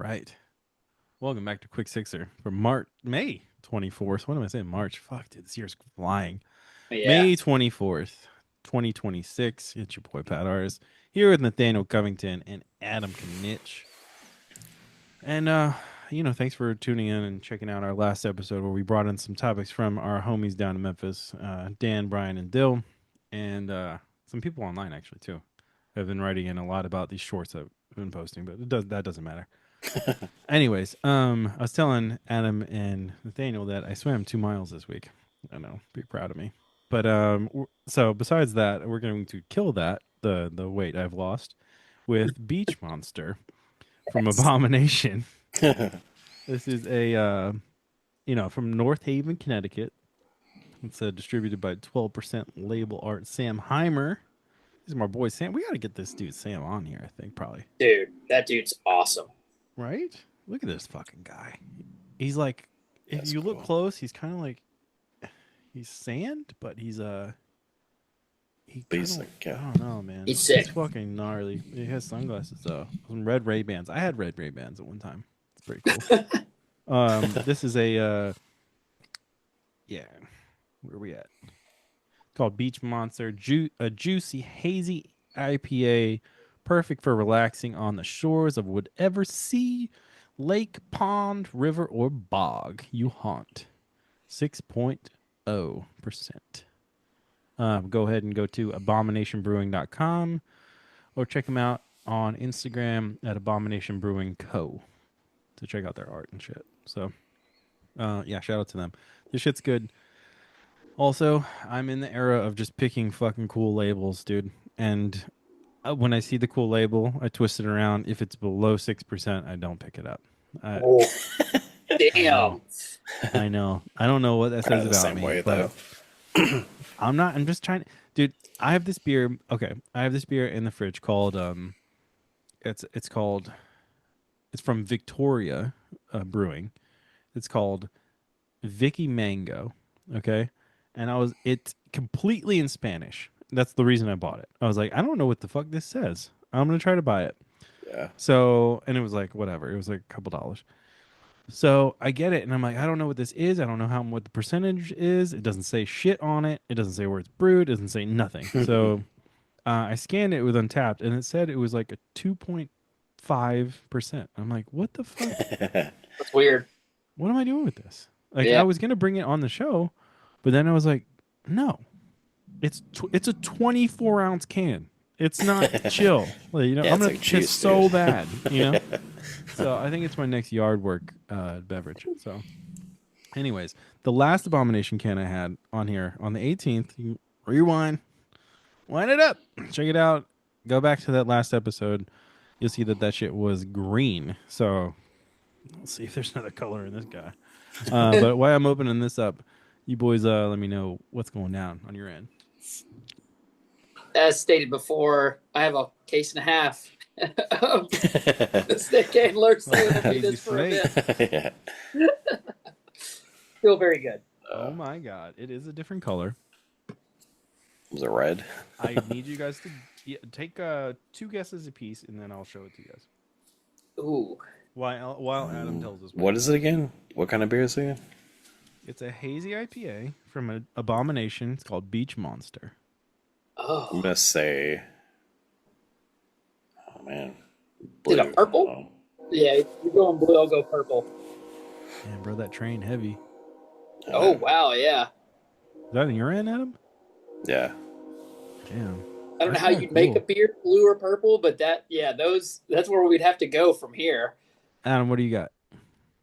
right. Welcome back to Quick Sixer for May 24th. What am I saying? March. Fuck, dude. This year's flying. Yeah. May 24th, 2026. It's your boy Pat Ars here with Nathaniel Covington and Adam Knitch. And, thanks for tuning in and checking out our last episode where we brought in some topics from our homies down in Memphis, Dan, Brian, and Dill, and some people online actually too. Have been writing in a lot about these shorts I've been posting, but that doesn't matter. Anyways, I was telling Adam and Nathaniel that I swam 2 miles this week. I know, be proud of me. But so besides that, we're going to kill the weight I've lost with Beach Monster from Abomination. This is a from North Haven, Connecticut. It's distributed by 12% Label Art. Sam Heimer. This is my boy Sam. We got to get this dude Sam on here. I think probably. Dude, that dude's awesome. Right? Look at this fucking guy. He's like, if That's you look cool. close, he's kind of like, he's sand, but he's Basic, I yeah. don't know, man. He's sick. He's fucking gnarly. He has sunglasses though, some red Ray-Bans. I had red Ray-Bans at one time. It's pretty cool. This is a where are we at? It's called Beach Monster, a juicy, hazy IPA, perfect for relaxing on the shores of whatever sea, lake, pond, river, or bog you haunt. 6.0%. Go ahead and go to abominationbrewing.com or check them out on Instagram at Abomination Brewing Co. to check out their art and shit. So, shout out to them. This shit's good. Also, I'm in the era of just picking fucking cool labels, dude. And when I see the cool label, I twist it around. If it's below 6%, I don't pick it up. Oh, damn. I know. I don't know what that Kind says of the about same me, way, but I'm just trying to, dude. I have this beer. Okay, I have this beer in the fridge called it's from Victoria Brewing. It's called Vicky Mango. Okay, and it's completely in Spanish. That's the reason I bought it. I was like, I don't know what the fuck this says. I'm gonna try to buy it. Yeah. So, and it was like whatever. It was like a couple dollars. So I get it, and I'm like, I don't know what this is. I don't know what the percentage is. It doesn't say shit on it. It doesn't say where it's brewed. It doesn't say nothing. So I scanned it with Untapped, and it said it was like a 2.5%. I'm like, what the fuck? That's weird. What am I doing with this? Like, I Yeah. was gonna bring it on the show, but then I was like, no, it's a 24-ounce can. It's not chill. Like, Yeah, I'm it's gonna like piss juice, so dude. bad. So I think it's my next yard work beverage. So, anyways, the last Abomination can I had on here on the 18th. You rewind, wind it up, check it out. Go back to that last episode. You'll see that shit was green. So let's see if there's another color in this guy. But while I'm opening this up, you boys, let me know what's going down on your end. As stated before, I have a case and a half of the stick and lurch. This for a bit. Yeah. Feel very good. Oh my god, it is a different color. Was it red? I need you guys to take 2 guesses apiece, and then I'll show it to you guys. Ooh. While Adam tells us What is it again? What kind of beer is it again? It's a hazy IPA from an Abomination. It's called Beach Monster. I'm Oh. gonna say. Oh man. Is it a purple? Oh. Yeah, if you're going blue, I'll go purple. Man, bro, that train heavy. Oh, wow, yeah. Is that in your end, Adam? Yeah. Damn. I don't know That's how kinda you'd make a cool. beer blue or purple, but that's where we'd have to go from here. Adam, what do you got?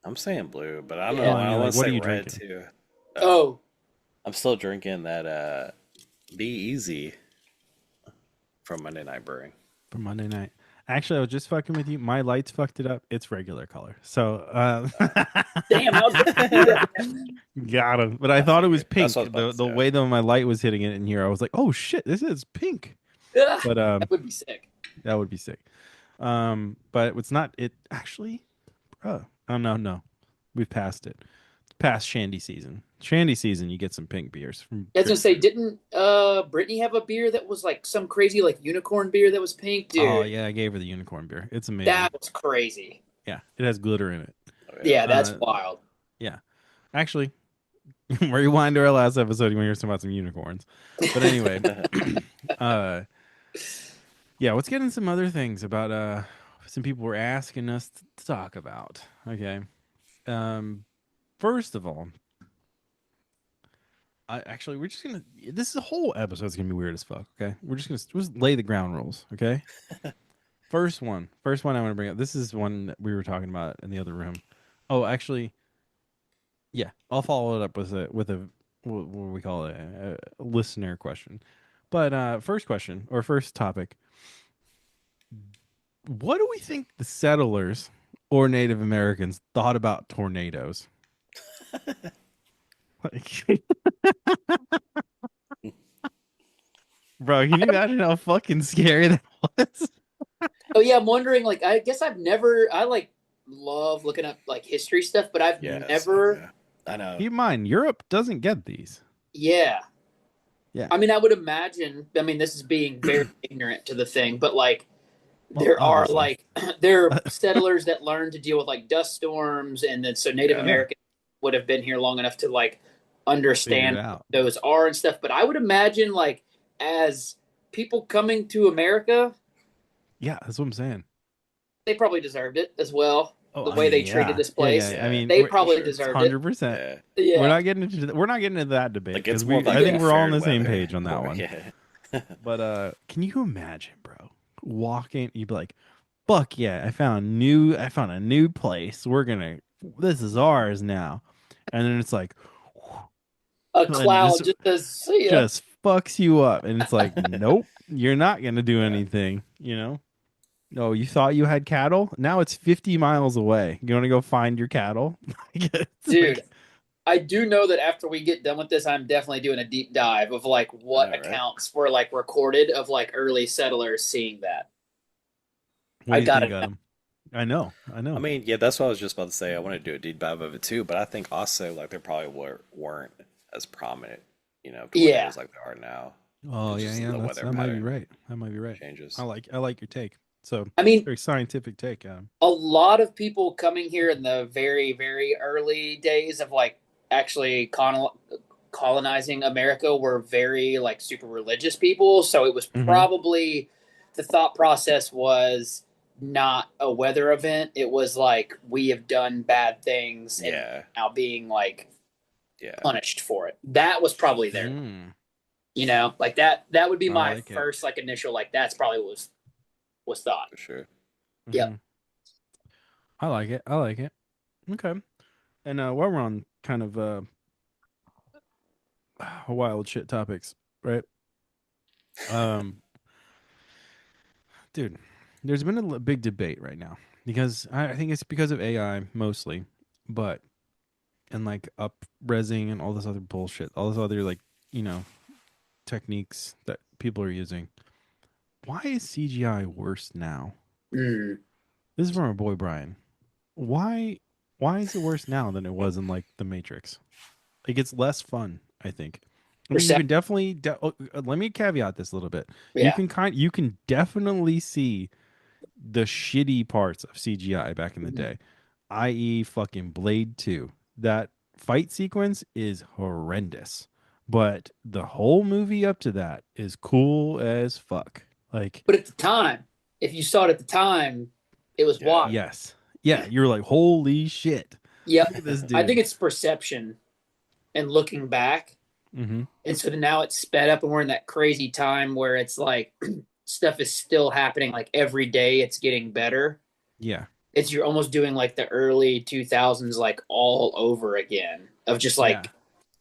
I'm saying blue, but I don't Yeah. know. Oh, I mean, I like, want to what are say you red drinking? too. Oh, I'm still drinking that Be Easy from Monday Night Brewing. For Monday night. Actually, I was just fucking with you. My lights fucked it up. It's regular color. So, damn, I was going to do that. got him. But I thought it was pink. That's what I was about The to say. way that my light was hitting it in here, I was like, oh shit, this is pink. Ugh, But that would be sick. that would be sick. But it's not. It actually, oh no, we've passed it. It's past Shandy season. Shandy season, you get some pink beers from. I was gonna say, didn't Brittany have a beer that was like some crazy like unicorn beer that was pink, dude? Oh yeah, I gave her the unicorn beer. It's amazing. That was crazy. Yeah, it has glitter in it. Oh Yeah, yeah. that's Uh, wild. yeah. Actually, rewind to our last episode. You want to hear something about some unicorns. But anyway, uh, yeah, let's get into some other things about some people were asking us to talk about. Okay. Um, first of all, we're just gonna. This whole episode's gonna be weird as fuck. Okay, we're just lay the ground rules. Okay. First one I want to bring up. This is one that we were talking about in the other room. Oh, actually, yeah, I'll follow it up with a what do we call it, a listener question. But first question or first topic: what do we think the settlers or Native Americans thought about tornadoes? Like, bro, can you imagine how fucking scary that was? Oh yeah, I'm wondering. Like, I guess I've never. I like love looking up like history stuff, but I've Yeah, same, never. yeah. I know. Keep in mind, Europe doesn't get these. Yeah, Yeah. I mean, I would imagine. I mean, this is being very ignorant to the thing, but like, Well, there are obviously. like there are settlers that learn to deal with like dust storms, and then so Native Yeah. Yeah. Americans would have been here long enough to like Figure understand it what out. those are and stuff. But I would imagine like as people coming to America, Yeah, that's what I'm saying. they probably deserved it as well. Oh, The I way mean, they treated yeah, this yeah, place, yeah. I Yeah, mean, they for probably sure. deserved it. 100%. Yeah. Yeah, We're not getting into that debate Like because it's more about I think getting yeah. we're all on fair the same weather. page on that Or one. yeah. But can you imagine, bro, walking? You'd be like, "Fuck yeah! I found a new place. This is ours now." And then it's like, A and cloud just says "see ya." just fucks you up, and it's like, nope, you're not gonna do anything. You know? No, you thought you had cattle. Now it's 50 miles away. You want to go find your cattle? It's Dude, like, I do know that after we get done with this, I'm definitely doing a deep dive of like I what know, right? accounts were like recorded of like early settlers seeing that. what I do you got think, it. Adam? I know, I I know. mean, yeah, that's what I was just about to say. I want to do a deep dive of it too, but I think also like they probably weren't as prominent, Yeah, tornadoes like they are now. Oh It's yeah, just yeah. the weather That might be pattern right. That might be right. changes. I like your take. So I mean, very scientific take, Adam. a lot of people coming here in the very, very early days of like actually colonizing America were very like super religious people. So it was Mm-hmm. probably the thought process was not a weather event. It was like we have done bad things and Yeah, now being like yeah, punished for it. That was probably their, Mm, like that would be I my like it. first like initial like that's probably what was thought. for sure. Mm-hmm. Yep. I like it. I like it. Okay. And while we're on kind of wild shit topics, right? Um, dude, there's been a big debate right now because I think it's because of AI mostly, but and like up resing and all this other bullshit, all this other like you know techniques that people are using. Why is CGI worse now? Mm. This is from our boy Brian. Why why is it worse now than it was in like The Matrix? Like it's less fun, I think. I mean, you Percent. can definitely let me caveat this a little bit. Yeah. You can definitely see the shitty parts of CGI back in the day, i.e., fucking Blade 2. That fight sequence is horrendous, but the whole movie up to that is cool as fuck. Like, But at the time, if you saw it at the time, it was Yeah, wild. yes, yeah, you're like, holy shit, look at Yep. this I think dude. it's perception and looking back. Mm-hmm. And so now it's sped up and we're in that crazy time where it's like stuff is still happening like every day it's getting better. Yeah, It's you're almost doing like the early 2000s like all over again of just yeah. like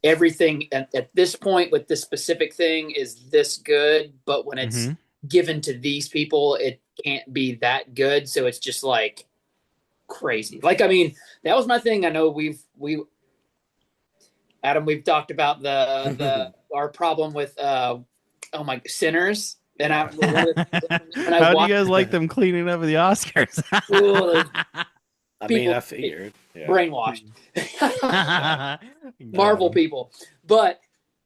everything at this point with this specific thing is this good, but when it's Mm-hmm. given to these people it can't be that good, so it's just like crazy. Like I mean, that was my thing. I know we Adam, we've talked about the our problem with oh my sinners, and I yeah. one of the when I How do you watched guys like them cleaning up the Oscars? oh, I mean, people I figured. Yeah. brainwashed, Yeah. Got Marvel 'em. people, but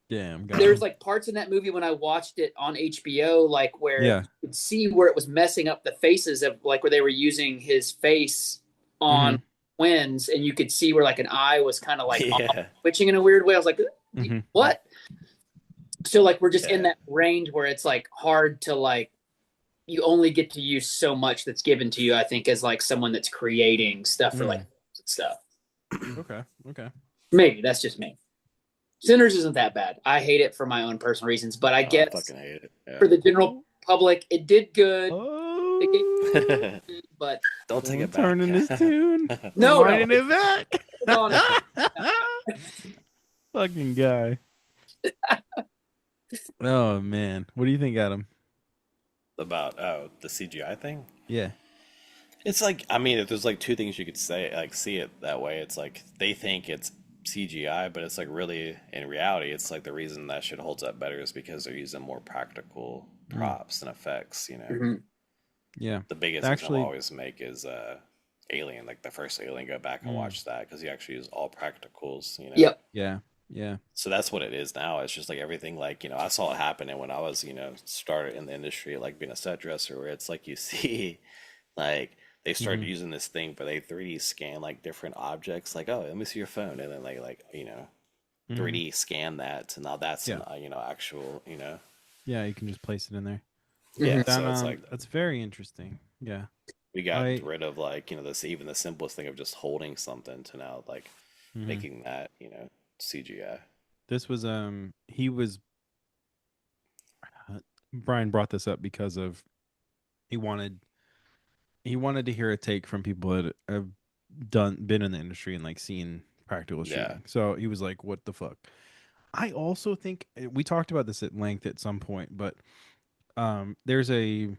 Damn, got there's 'em. like parts in that movie when I watched it on HBO, like where Yeah. you could see where it was messing up the faces of like where they were using his face on Mm-hmm. twins, and you could see where like an eye was kind of like off, Yeah. twitching in a weird way. I was like, Mm-hmm. what? So like we're just in Yeah. that range where it's like hard to like you only get to use so much that's given to you, I think, as like someone that's creating stuff for like Mm. stuff. Okay. Okay. Maybe that's just me. Sinners isn't that bad. I hate it for my own personal reasons, but I Oh, I guess fucking hate it. for Yeah. the general public, it did good. It gave, Oh, but Don't take don't it turn back. in his tune. I'm no, no, winding it back. hold on. Fucking guy. Oh man, what do you think, Adam? About the CGI thing. Yeah. It's like, I mean, if there's like two things you could say, like see it that way, it's like they think it's CGI, but it's like really in reality, it's like the reason that shit holds up better is because they're using more practical Mm. props and effects. You know, Mhm. Yeah. the biggest example I Actually. always make is Alien, like the first Alien. Go back and Mm. watch that because you actually use all practicals. You know, Yep. Yeah. Yeah. so that's what it is now. It's just like everything, like, I saw it happening when I was, started in the industry, like being a set dresser, where it's like you see, like, they started Mm-hmm. using this thing where they 3D scan like different objects, like, oh, let me see your phone, and then they like, Mm-hmm. 3D scan that, and now that's Yeah. an actual, Yeah. You can just place it in there. yeah. Mhm. That So it's like that's very interesting. Yeah. we got I. rid of, like, this, even the simplest thing of just holding something, to now like Mhm. making that, CGI. This was he was Brian brought this up because of he wanted he wanted to hear a take from people that have been in the industry and like seen practical Yeah, shooting. So he was like, "What the fuck?" I also think we talked about this at length at some point, but there's a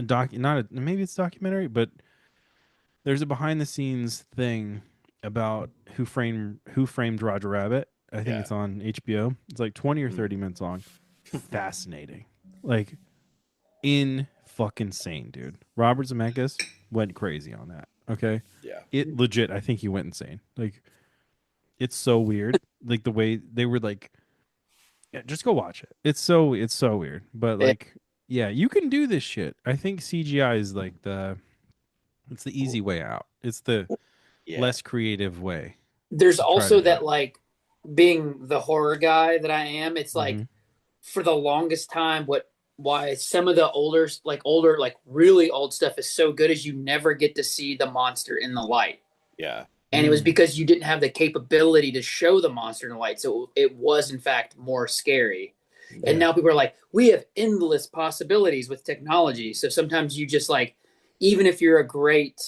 doc, not a, maybe it's a documentary, but there's a behind the scenes thing about who framed Roger Rabbit. I think yeah. it's on HBO. It's like 20 or Mm. 30 minutes long. Fascinating. Like in fucking sane, dude. Robert Zemeckis went crazy on that. Okay. Yeah. It legit, I think he went insane. Like it's so weird. Like the way they were like, yeah, just go watch it. It's so weird. But Yeah. like, yeah, you can do this shit. I think CGI is like it's the easy way out. It's the Yeah. less creative way There's to try to also do that it. like being the horror guy that I am, it's Mm-hmm. like for the longest time what why some of the older like really old stuff is so good is you never get to see the monster in the light. Yeah. And it was because you didn't have the capability to show the monster in the light. So it was in fact more scary. And Yeah. now people are like, we have endless possibilities with technology. So sometimes you just like, even if you have great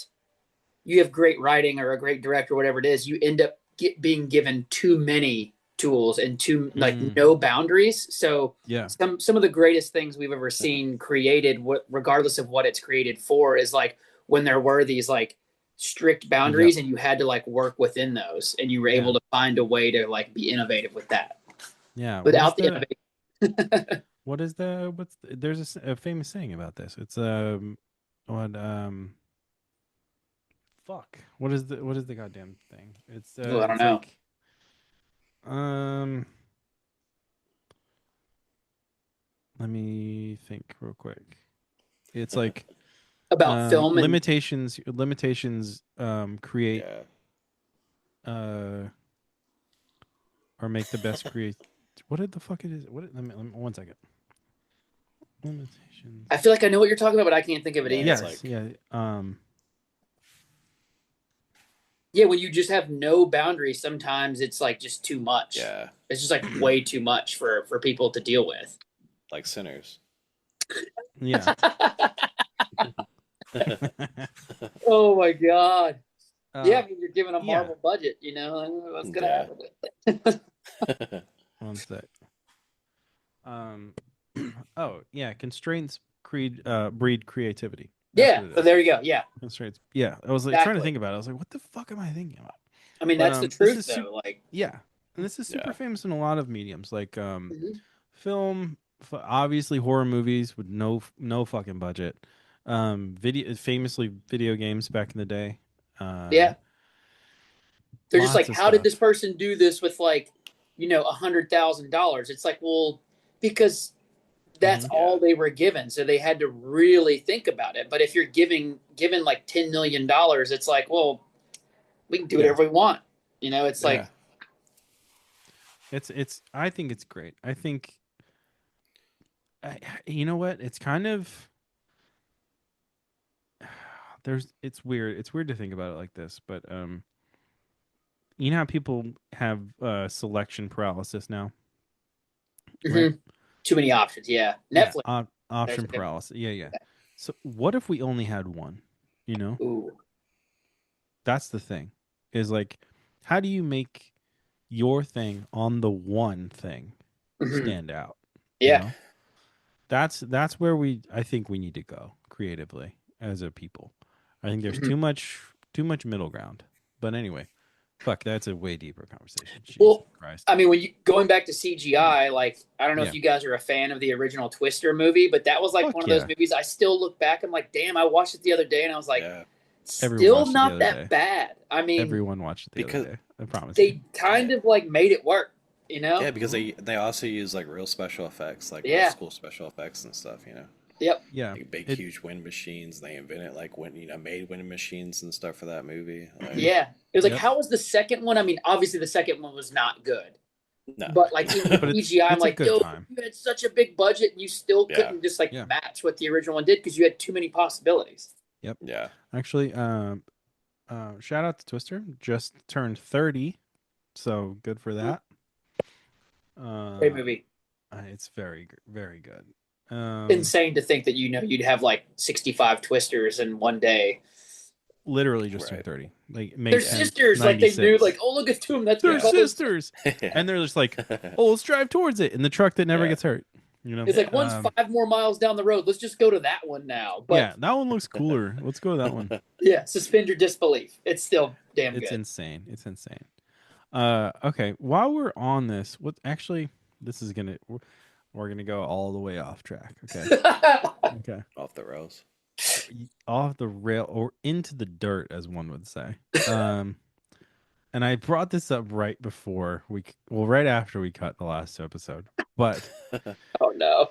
writing or a great director, or whatever it is, you end up being given too many tools and too like Mm. no boundaries. So Yeah. some of the greatest things we've ever seen created, regardless of what it's created for, is like when there were these like strict Yep. boundaries and you had to like work within those, and you were Yeah. able to find a way to like be innovative with that Yeah. without the innovation. There's a famous saying about this. It's what fuck. What is the goddamn thing? Oh, I don't It's know like um let me think real quick. It's like about film and limitations create Yeah. uh or make the best create. What did the fuck it is? Let me 1 second. Limitations. I feel like I know what you're talking about, but I can't think of it Yeah, either. it's Yes, like, yeah. Yeah, when you just have no boundaries, sometimes it's like just too much. yeah, It's just like way too much for people to deal with. like Sinners. Yeah. Oh my god. Yeah, uh I mean you're given a yeah. Marvel budget, what's gonna Yeah. happen with it? 1 sec. Um oh, yeah, constraints breed creativity. That's Yeah, what it so is. there you go. Yeah, Constraints. Yeah, I was like trying to exactly. think about it. I was like, what the fuck am I thinking about? I mean But that's the this truth is super. though. Like Yeah, and this is super Yeah. famous in a lot of mediums, like mhm. film, obviously horror movies with no fucking budget. Famously video games back in the day. Uh, Yeah. They're just Lots like, of how did this stuff. person do this with like, $100,000? It's like, well, because that's Yeah. all they were given. So they had to really think about it. But if you're given like $10 million, it's like, well, we can do Yeah. whatever we want. It's Yeah. like, It's I think it's great. I think you know what? It's kind of it's weird. It's weird to think about it like this, but you know how people have selection paralysis now, right? mhm, too many options. Yeah, Yeah, Netflix. There's option a good paralysis. Yeah, yeah. So what if we only had one? You know, ooh. that's the thing. Is like, how do you make your thing on the one thing Mhm. stand out? You Yeah. know, that's where I think we need to go creatively as a people. I think there's Mhm. too much middle ground. But anyway, fuck, that's a way deeper conversation. Jesus Well, Christ. I mean, when you going back to CGI, like I don't know if Yeah. you guys are a fan of the original Twister movie, but that was like one Fuck of those yeah. movies I still look back. I'm like, damn, I watched it the other day, and I was like, Yeah. Everyone still watched it the not other that day. bad. I mean, Everyone watched it the other Because day. I promise you. they kind yeah. of like made it work, you know? Yeah, because they also use like real special effects, like old Yeah. school special effects and stuff, you know. Yep. Yeah. Like big It huge wind machines. They invented like made wind machines and stuff for that movie. Like Yeah. It was like, yep. how was the second one? I mean, obviously the second one was not good. no. But like even But CGI, I'm it's a like, good yo, time. you had such a big budget and you still Yeah. couldn't just like Yeah. match what the original one did because you had too many possibilities. Yep. Yeah. Actually, shout out to Twister. Just turned 30, so good for that. Great Um, movie. it's very good. Insane to think that you'd have like 65 twisters in one day. Literally just turned Right. 30. Like They're May 10th, sisters, like they knew, like, 96. oh look, it's two of them. That's They're gonna Yeah. call those. sisters. yeah. And they're just like, "Oh, let's drive towards it in the truck that never Yeah. gets hurt." You know? It's like one's Yeah. 5 more miles down the road. Let's just go to that one now. But Yeah, that one looks cooler. Let's go to that one. yeah, suspend your disbelief. It's still damn It's good. insane. It's insane. Okay. While we're on this, what actually this is we're gonna go all the way off track. Okay. Okay. Off the rails. Off the rail or into the dirt, as one would say. Um, and I brought this up right before right after we cut the last episode. But Oh no.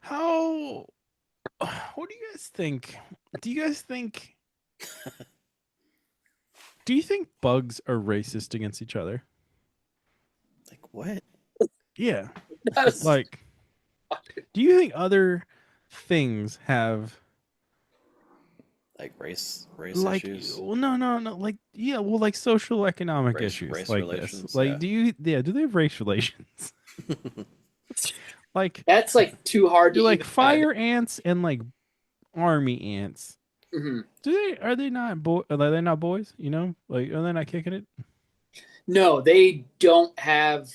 how? What do you guys think? Do you guys think? Do you think bugs are racist against each other? Like what? Yeah. That's Like, do you think other things have Like race like issues, well, no like yeah well like social economic issues race like this relations. like Yeah. do they have race relations like that's like too hard to do like even fathom. fire ants and like army ants Mhm. are they not boys, you know, like are they not kicking it? No, they don't have.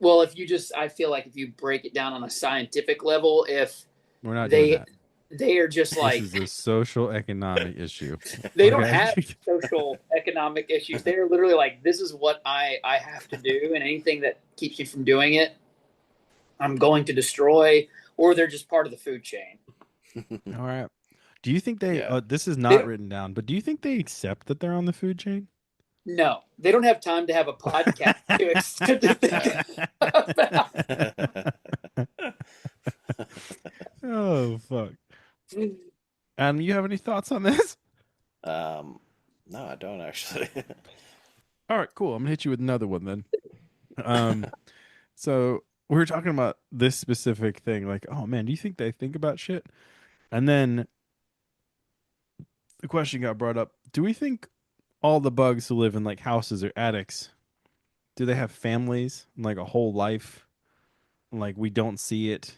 Well, I feel like if you break it down on a scientific level, if We're not doing they that. they are just This like is a social economic issue. they don't Okay. have social economic issues. They are literally like, this is what I have to do, and anything that keeps you from doing it, I'm going to destroy, or they're just part of the food chain. All right, do you think they yeah. this is They not don't, written down, but do you think they accept that they're on the food chain? no, they don't have time to have a podcast to think Yeah. about. Oh fuck. You have any thoughts on this? no, I don't actually. All right, cool. I'm gonna hit you with another one then. Um, so we were talking about this specific thing, like, oh man, do you think they think about shit? And then the question got brought up: do we think all the bugs who live in like houses or attics, do they have families, and, like a whole life? Like we don't see it.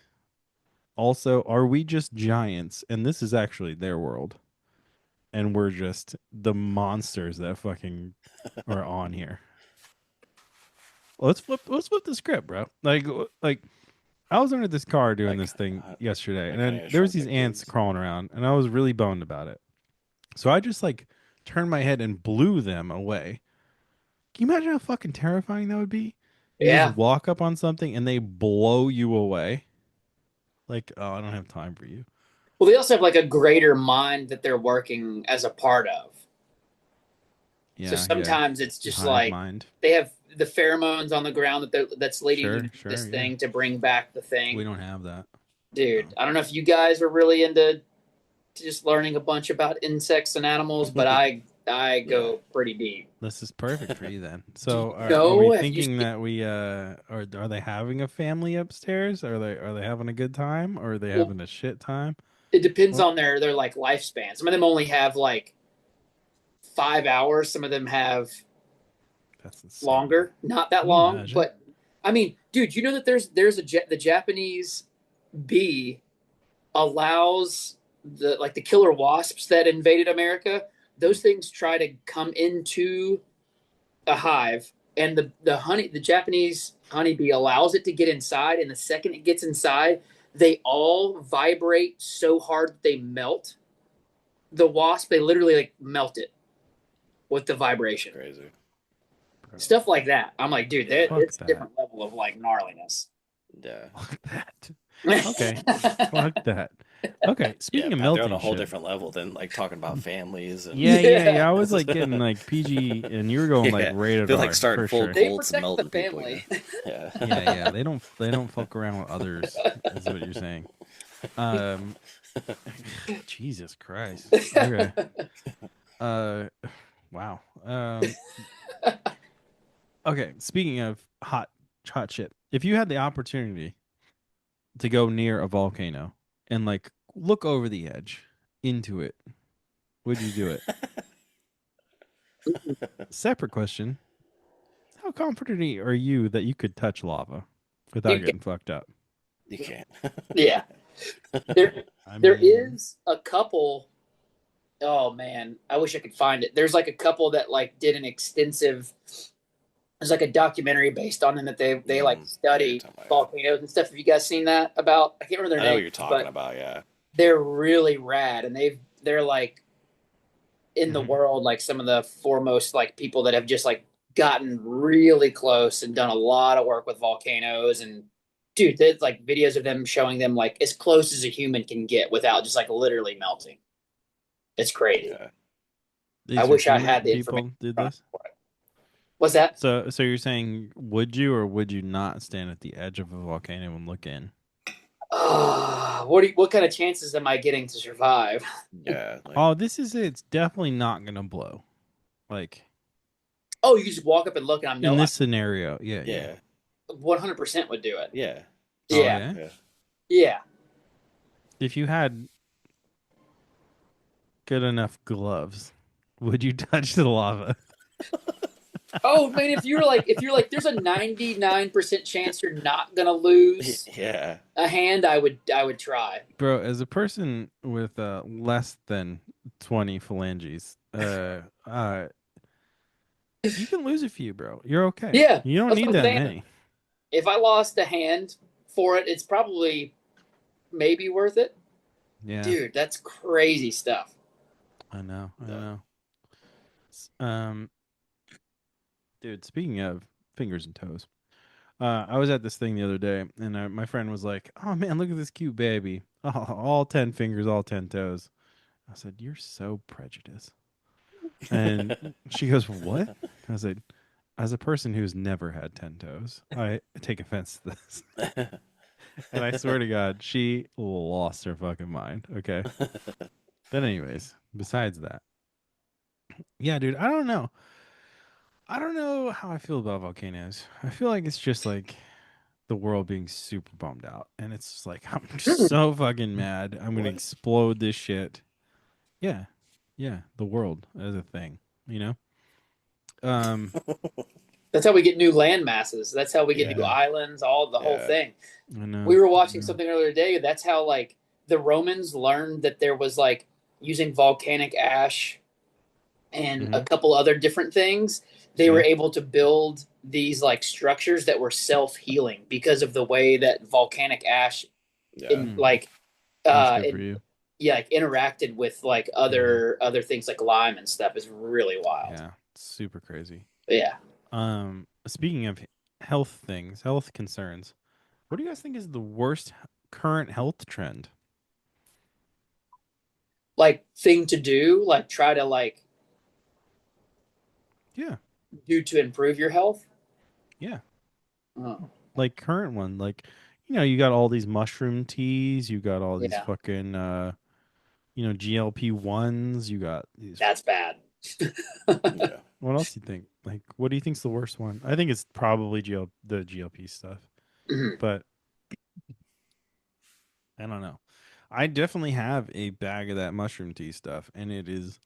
Also, are we just giants, and this is actually their world, and we're just the monsters that fucking are on here? Let's flip the script, bro. Like I was under this car doing like this thing yesterday, and like Honey, then I there was Shrunk these the ants Kids. crawling around, and I was really boned about it. So I just like turned my head and blew them away. Can you imagine how fucking terrifying that would be? You just Yeah. walk up on something and they blow you away. Like, oh, I don't have time for you. Well, they also have like a greater mind that they're working as a part of. So Yeah, yeah. sometimes it's just Hive like mind. they have the pheromones on the ground that's leading you Sure, to sure, this yeah. thing to bring back the We thing. don't have that. Dude, Oh, I don't know if you guys are really into just learning a bunch about insects and animals, but I Yeah. go pretty deep. this is perfect for you then. Do you So are we know? Have you thinking seen? that we are they having a family upstairs? Are they having a good time or are they Well, having a shit time? it depends What? on their like lifespan. Some of them only have like 5 hours. Some of them have That's insane. longer, not that Can you long. imagine? But I mean, dude, you know that the Japanese bee allows the killer wasps that invaded America. Mm. Those things try to come into a hive, and the Japanese honeybee allows it to get inside. And the second it gets inside, they all vibrate so hard that they melt the wasp. They literally like melt it with the That's vibration. crazy. Bro, Stuff like that. I'm like, dude, Yeah. fuck it's a that. different level of like gnarliness. Yeah. Fuck that. Okay. Fuck that. Okay. Yeah, Speaking of Pat, they're on a melting whole shit. different level than like talking about families and Yeah, I was like getting like PG and you were going like yeah, rated they're like R starting for full sure. they cults and protect the melting people. family. Yeah. Yeah. They don't fuck around with others, is what you're saying. Um Jesus Christ. Okay. Uh wow. Okay, speaking of hot shit. If you had the opportunity to go near a volcano and like look over the edge into it, would you do it? Separate question. How confident are you that you could touch lava without You can, getting fucked up? You can't. yeah. There I there mean, is a couple. Oh man, I wish I could find it. There's like a couple that like did an extensive. There's like a documentary based on them that they like I know you're study talking about, yeah. volcanoes and stuff. Have you guys seen that about? I can't remember their I know what names, you're talking but about, yeah. they're really rad, and they're like in the mhm. world like some of the foremost like people that have just like gotten really close and done a lot of work with volcanoes. And dude, there's like videos of them showing them like as close as a human can get without just like literally melting. It's crazy. Yeah. I These are wish I human had the information people did for this. it. What's that? So you're saying would you or would you not stand at the edge of a volcano and look in? What kind of chances am I getting to survive? Yeah. Like, Oh, this is it. It's definitely not gonna blow. Like Oh, you just walk up and look, and in I this scenario, yeah. yeah. 100% would do it. Yeah. Oh Yeah, yeah. Yeah. yeah. If you had good enough gloves, would you touch the lava? Oh man, if you're like, there's a 99% chance you're not gonna lose Yeah. a hand. I would try. Bro, as a person with less than 20 phalanges, you can lose a few, bro. You're okay. Yeah, You don't that's need what I'm that saying. many. If I lost a hand for it, it's probably maybe worth it. Yeah, Dude, that's crazy stuff. I know. I Yeah. know. Um, dude, speaking of fingers and toes, I was at this thing the other day, and my friend was like, "Oh man, look at this cute baby! Oh, all 10 fingers, all 10 toes." I said, "You're so prejudiced." And she goes, "What?" I said, "As a person who's never had 10 toes, I take offense to this." And I swear to God, she lost her fucking mind. Okay. But anyways, besides that, yeah, dude, I don't know. I don't know how I feel about volcanoes. I feel like it's just like the world being super bummed out, and it's just like I'm just so fucking mad. I'm gonna What? explode this shit. Yeah, yeah, the world as a thing, you know. Um, That's how we get new land masses. That's how we get new yeah, islands. All the whole Yeah. thing. I know. We were I watching know. something the other day. That's how like the Romans learned that there was like using volcanic ash and a Hmm. couple other different things. They were Yeah, able to build these like structures that were self-healing because of the way that volcanic ash Yeah. in mm, like that's good for in you. yeah, like interacted with like Hmm. other things like lime and stuff is really wild. Yeah, super crazy. Yeah. Speaking of health things, health concerns, what do you guys think is the worst current health trend? Like thing to do, like try to like Yeah, do to improve your health. yeah. Oh. Like current one, like you got all these mushroom teas, you got all these Yeah, fucking GLP-1s, you got these. that's bad. Yeah. What else do you think? Like, what do you think's the worst one? I think it's probably the GLP stuff, Mhm. but I don't know. I definitely have a bag of that mushroom tea stuff, and it is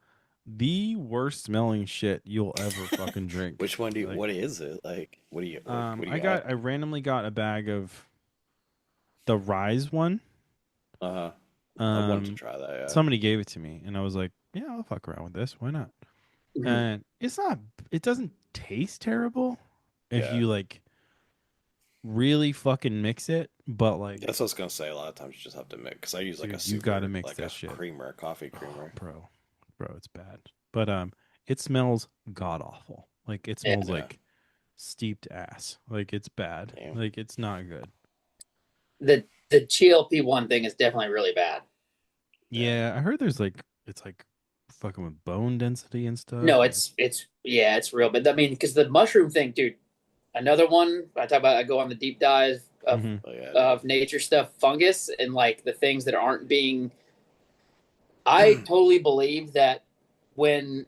the worst smelling shit you'll ever fucking drink. Which one do you? Like, What is it? Like, what do you like? What do you I got? randomly got a bag of the Rise one. Uh huh. I wanted to Um, try that. Yeah. somebody gave it to me, and I was like, yeah, I'll fuck around with this. Why not? Mhm. And it's not. It doesn't taste terrible if Yeah. you like really fucking mix it, but like, That's what I was gonna say. A lot of times you just have to mix. Cause I use like a dude, you got to super, mix like a that shit. creamer, a coffee Oh, creamer. bro, it's bad. But it smells god awful. Like it Yeah, smells Yeah. like steeped ass. Like it's bad. Damn. Like it's not good. the GLP-1 thing is definitely really bad. Yeah. Yeah, I heard there's like it's like fucking with bone density and stuff. No, Like, it's yeah, it's real. But I mean, because the mushroom thing, dude. Another one I talk about. I go on the deep dive mm-hmm. Oh yeah, dude. of nature stuff, fungus, and like the things that aren't being. I totally believe that when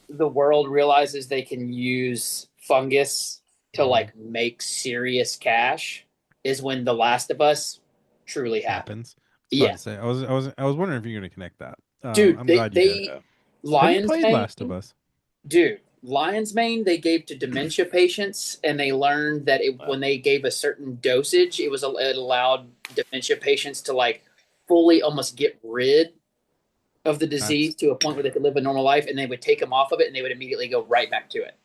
the world realizes they can use fungus to Mm-hmm. like make serious cash, is when The Last of Us truly happened. Happens. I was about Yeah, to say I was wondering if you're gonna connect that. dude. I'm They glad you did. they Yeah. Have you Lion's played Mane, Last of Us? dude. Lion's Mane they gave to dementia patients, and they learned that Wow. when they gave a certain dosage, it allowed dementia patients to like fully almost get rid of the That's disease to a point where they could live a normal life, and they would take them off of it, and they would immediately go right back to it.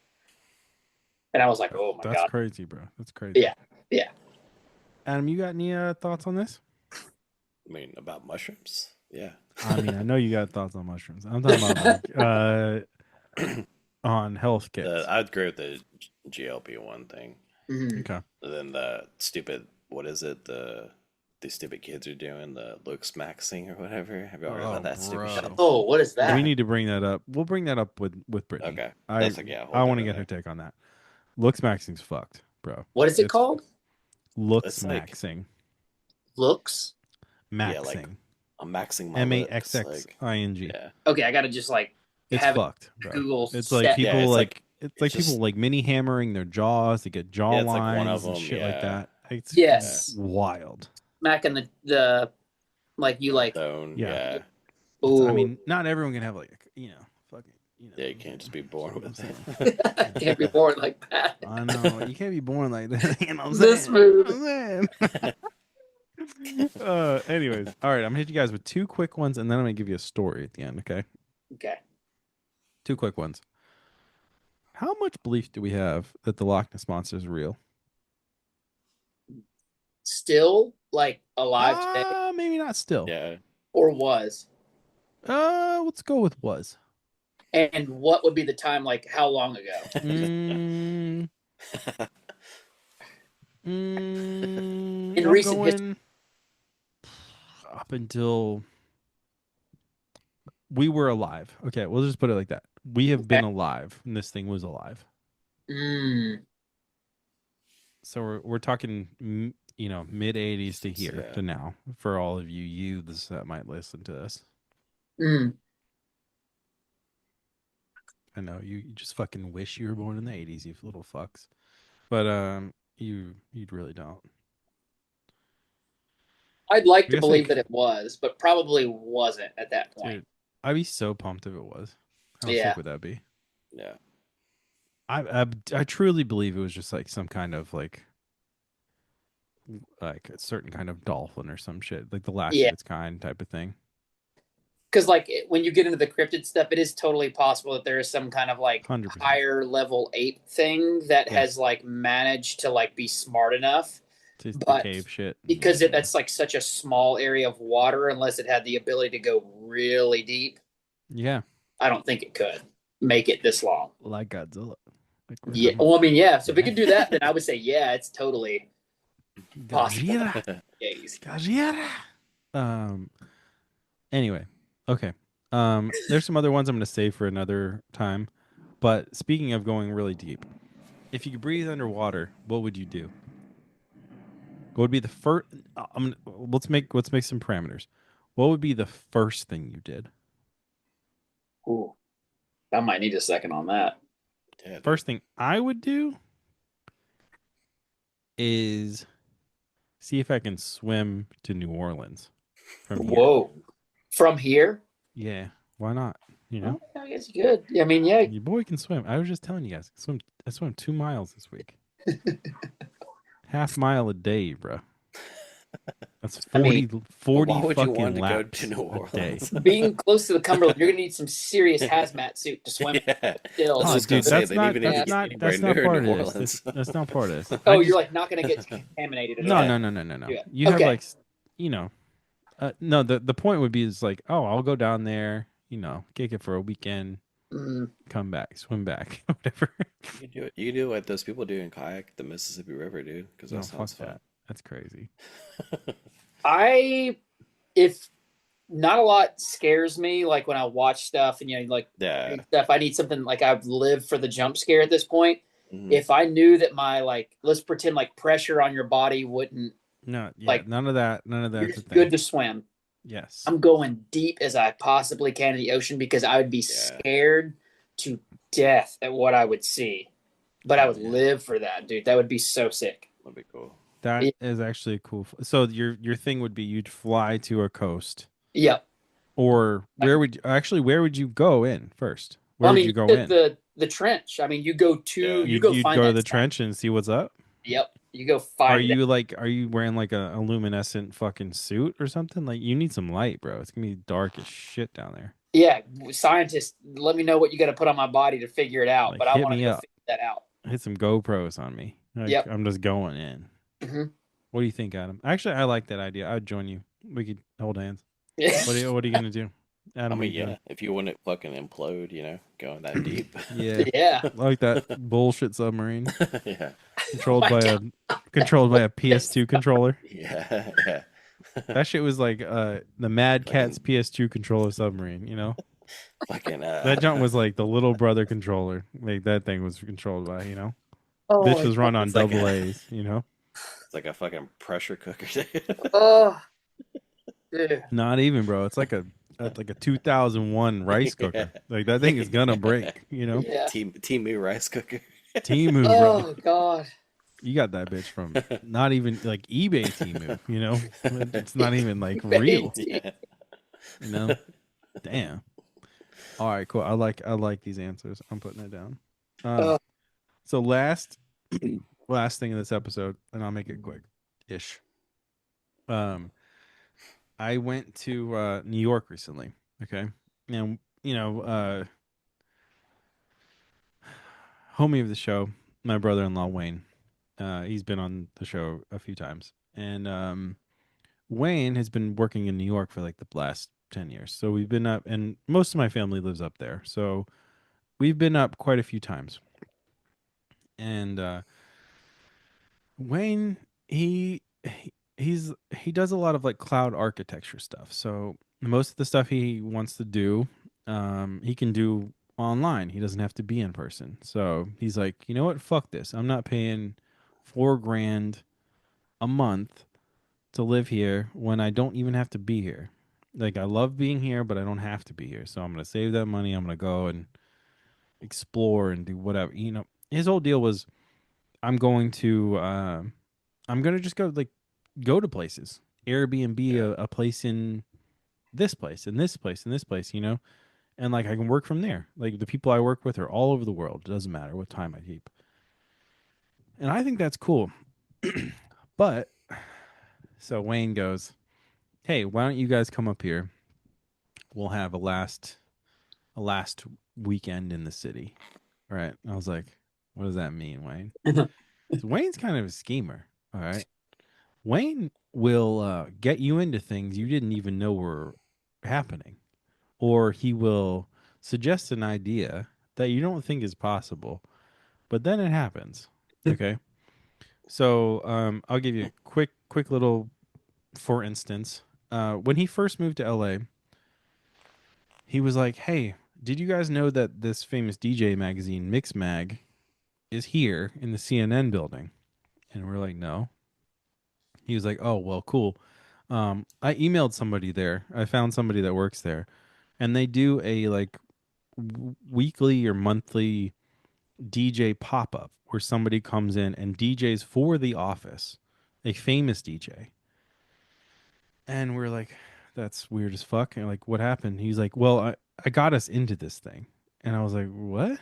And I was like, oh my that's god, crazy, bro. That's crazy. yeah, yeah. Adam, you got any thoughts on this? I mean, about mushrooms. Yeah. I mean, I know you got thoughts on mushrooms. I'm talking about like on health kits. I'd agree with the GLP-1 thing. Mhm. Okay. And then the stupid, what is it? These stupid kids are doing the looks maxing or whatever. Have you all heard Oh, about that stupid bro. shit? Oh, what is We that? need to bring that up. We'll bring that up with Brittany. Okay, I that's like yeah, a whole I want to different get her thing. take on that. Looks maxing's fucked, bro. What is it It's called? looks It's like maxing. Looks. yeah, like Maxing. I'm maxing my looks. Like Maxing. yeah, Okay, I gotta just like It's have it fucked, bro. Google It's like set. yeah. people like it's It's like people just like mini hammering their jaws to get jaw yeah, it's like one of lines and them. shit like Yeah, that. It's yeah. Yes, wild. smacking the like you like. Stone. Yeah. Yeah, I Ooh, mean, not everyone can have like fucking yeah. You can't just be that's born what I'm with saying. can't be born like that. I know you can't be born like that. You know what I'm This saying? You know smooth. what I'm saying? Anyways, all right. I'm gonna hit you guys with two quick ones, and then I'm gonna give you a story at the end. Okay, Okay. two quick ones. How much belief do we have that the Loch Ness monster is real? Still like alive today, Maybe not still. yeah. or was? Let's go with was. And what would be the time? Like how long ago? Mm, In I'm recent history. going up until we were alive. Okay, we'll just put it like that. We have Okay. been alive, and this thing was alive. Mm, So we're talking, mid '80s to here Yeah. to now for all of you youths that might listen to this. mm. I know you just fucking wish you were born in the '80s, you little fucks. But you really don't. I'd like What do to you guys believe think, that it was, but probably wasn't at that point. dude? I'd be so pumped if it was. How Yeah. sick would that be? Yeah. I truly believe it was just like some kind of like a certain kind of dolphin or some shit, like the last Yeah. of its kind type of thing. Because like when you get into the cryptid stuff, it is totally possible that there is some kind of like 100%. higher level ape thing that Yeah. has like managed to like be smart enough. To the But cave shit. because Yeah. that's like such a small area of water, unless it had the ability to go really deep, Yeah, I don't think it could make it this long. like Godzilla. Like we're Yeah. talking about Well, I mean, yeah. So if it Yeah. could do that, then I would say, yeah, it's totally possible. Godzilla. Days. Godzilla. Anyway, okay. There's some other ones I'm going to save for another time. But speaking of going really deep, if you could breathe underwater, what would you do? What would be the first? Let's make some parameters. What would be the first thing you did? Ooh, I might need a second on that. Yeah, dude. First thing I would do is see if I can swim to New Orleans from here. Whoa, from here? Yeah, why not? You know, Oh, I guess you could. I mean, yeah. your boy can swim. I was just telling you guys, I swim 2 miles this week. Half mile a day, bro. That's I mean, 40, But 40 why would you fucking want to go to laps New a day. Orleans? being close to the Cumberland, you're gonna need some serious hazmat suit to swim Yeah, I still. was Oh, just gonna dude, say that's they didn't not even need to that's get not anywhere that's not near part New of this. Orleans. That's not part of this. I Oh, you're just like not gonna get contaminated at no all. no Yeah, no no no no. Yeah. You have Okay. like you know no the point would be is like oh I'll go down there kick it for a weekend Mm, come back swim back whatever. you can do it. You can do what those people do in kayak the Mississippi River, dude, because that No fuck sounds fun. that. That's crazy. I if not a lot scares me like when I watch stuff and like Yeah. stuff. I need something like I've lived for the jump scare at this point. Hmm. If I knew that my like let's pretend like pressure on your body wouldn't No, yeah, like none of you're that's a just thing. good to swim. Yes. I'm going deep as I possibly can in the ocean because I would be Yeah. scared to death at what I would see. But I Oh would yeah, live for that, dude. That would be so sick. that'd be cool. That Yeah. is actually cool. So your thing would be you'd fly to a coast, Yep. or where would you go in first? Where Well, I would mean, you go in? the trench. I mean, you go to Yeah. you go You'd find go to that the stuff. trench and see what's up. Yep. You go find it. Are you wearing like a luminescent fucking suit or something? Like you need some light, bro. It's gonna be dark as shit down there. Yeah, scientists, let me know what you got to put on my body to figure it out. Like But I hit want to me go up. figure that out. Hit some GoPros on me. Like Yep. I'm just going in. Hmm. What do you think, Adam? Actually, I like that idea. I'd join you. We could hold hands. What are you gonna do? I Adam, what are mean, you doing? yeah, if you wouldn't fucking implode, going that deep. Yeah. Yeah. Like that bullshit submarine Yeah. Oh controlled my by God. a Yes. PS2 controller. Yeah. Yeah. That shit was like the Mad Catz Fucking PS2 controller submarine. fucking That junk was like the little brother controller. Like that thing was controlled by. Oh Bitch my was God. run on it's like double a A's. it's like a fucking pressure cooker, dude. Oh, dude. Not even, bro. It's like a 2001 rice Yeah. cooker. Like that thing is gonna break. Yeah. Team Me rice cooker. Timu, bro. Oh God. You got that bitch from not even like eBay Timu. It's not even like real, Baby. Yeah. you know? Damn. All right, cool. I like these answers. I'm putting it down. Um Oh, so last thing in this episode, and I'll make it quick ish. Um I went to New York recently, okay? And homie of the show, my brother-in-law Wayne. He's been on the show a few times. And Wayne has been working in New York for like the last 10 years. So we've been up, and most of my family lives up there. So we've been up quite a few times. And Wayne, he does a lot of like cloud architecture stuff. So most of the stuff he wants to do, he can do online. He doesn't have to be in person. So he's like, you know what? Fuck this. I'm not paying 4 grand a month to live here when I don't even have to be here. Like I love being here, but I don't have to be here. So I'm gonna save that money. I'm gonna go and explore and do whatever. His whole deal was I'm gonna just go to places. Airbnb Yeah. a place in this place and this place and this place. And like I can work from there. Like the people I work with are all over the world. It doesn't matter what time I keep. And I think that's cool. But so Wayne goes, "Hey, why don't you guys come up here? We'll have a last weekend in the city." All right. I was like, "What does that mean, Wayne?" So Wayne's kind of a schemer. All right. Wayne will get you into things you didn't even know were happening, or he will suggest an idea that you don't think is possible, but then it happens. Okay. So I'll give you a quick little, for instance, when he first moved to LA, he was like, "Hey, did you guys know that this famous DJ magazine, Mix Mag, is here in the CNN building?" And we're like, "No." He was like, "Oh, well, cool." I emailed somebody there. I found somebody that works there, and they do a like weekly or monthly DJ pop up where somebody comes in and DJs for the office, a famous DJ. And we're like, "That's weird as fuck." And like, what happened? He's like, "Well, I got us into this thing," and I was like, "What?"